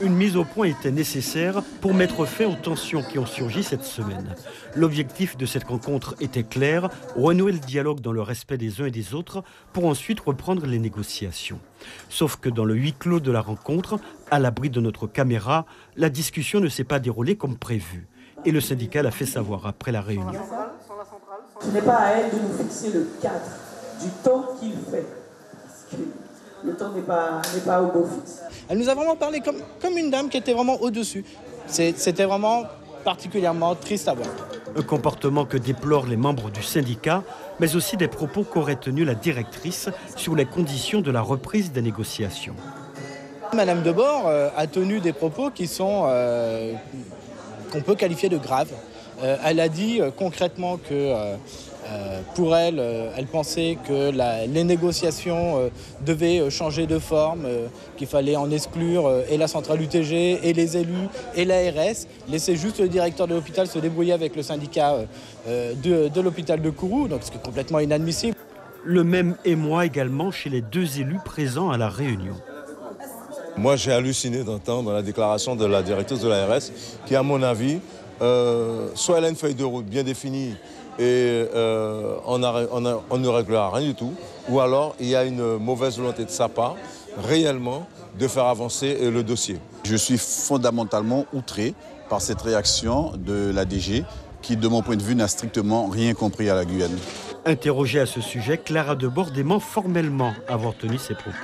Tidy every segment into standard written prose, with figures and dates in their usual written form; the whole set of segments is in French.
Une mise au point était nécessaire pour mettre fin aux tensions qui ont surgi cette semaine. L'objectif de cette rencontre était clair, renouer le dialogue dans le respect des uns et des autres pour ensuite reprendre les négociations. Sauf que dans le huis clos de la rencontre, à l'abri de notre caméra, la discussion ne s'est pas déroulée comme prévu. Et le syndicat l'a fait savoir après la réunion. Ce n'est pas à elle de nous fixer le cadre du temps qu'il fait. Parce que le temps n'est pas au beau fixe. Elle nous a vraiment parlé comme une dame qui était vraiment au-dessus. C'était vraiment particulièrement triste à voir. Un comportement que déplorent les membres du syndicat, mais aussi des propos qu'aurait tenus la directrice sur les conditions de la reprise des négociations. Madame Debord a tenu des propos qui sont qu'on peut qualifier de graves. Elle a dit concrètement que pour elle, elle pensait que les négociations devaient changer de forme, qu'il fallait en exclure et la centrale UTG, et les élus, et l'ARS, laisser juste le directeur de l'hôpital se débrouiller avec le syndicat de l'hôpital de Kourou, donc ce qui est complètement inadmissible. Le même émoi également chez les deux élus présents à la réunion. Moi, j'ai halluciné d'entendre la déclaration de la directrice de l'ARS qui, à mon avis, soit elle a une feuille de route bien définie et on ne réglera rien du tout, ou alors il y a une mauvaise volonté de sa part, réellement, de faire avancer le dossier. Je suis fondamentalement outré par cette réaction de la DG qui, de mon point de vue, n'a strictement rien compris à la Guyane. Interrogée à ce sujet, Clara Debord dément formellement avoir tenu ses propos.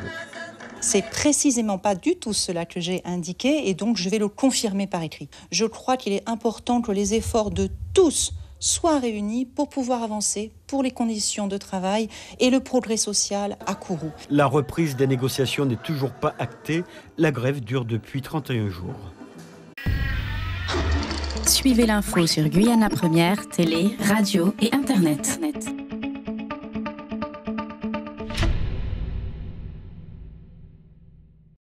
C'est précisément pas du tout cela que j'ai indiqué et donc je vais le confirmer par écrit. Je crois qu'il est important que les efforts de tous soient réunis pour pouvoir avancer pour les conditions de travail et le progrès social à Kourou. La reprise des négociations n'est toujours pas actée. La grève dure depuis 31 jours. Suivez l'info sur Guyana Première, télé, radio et Internet.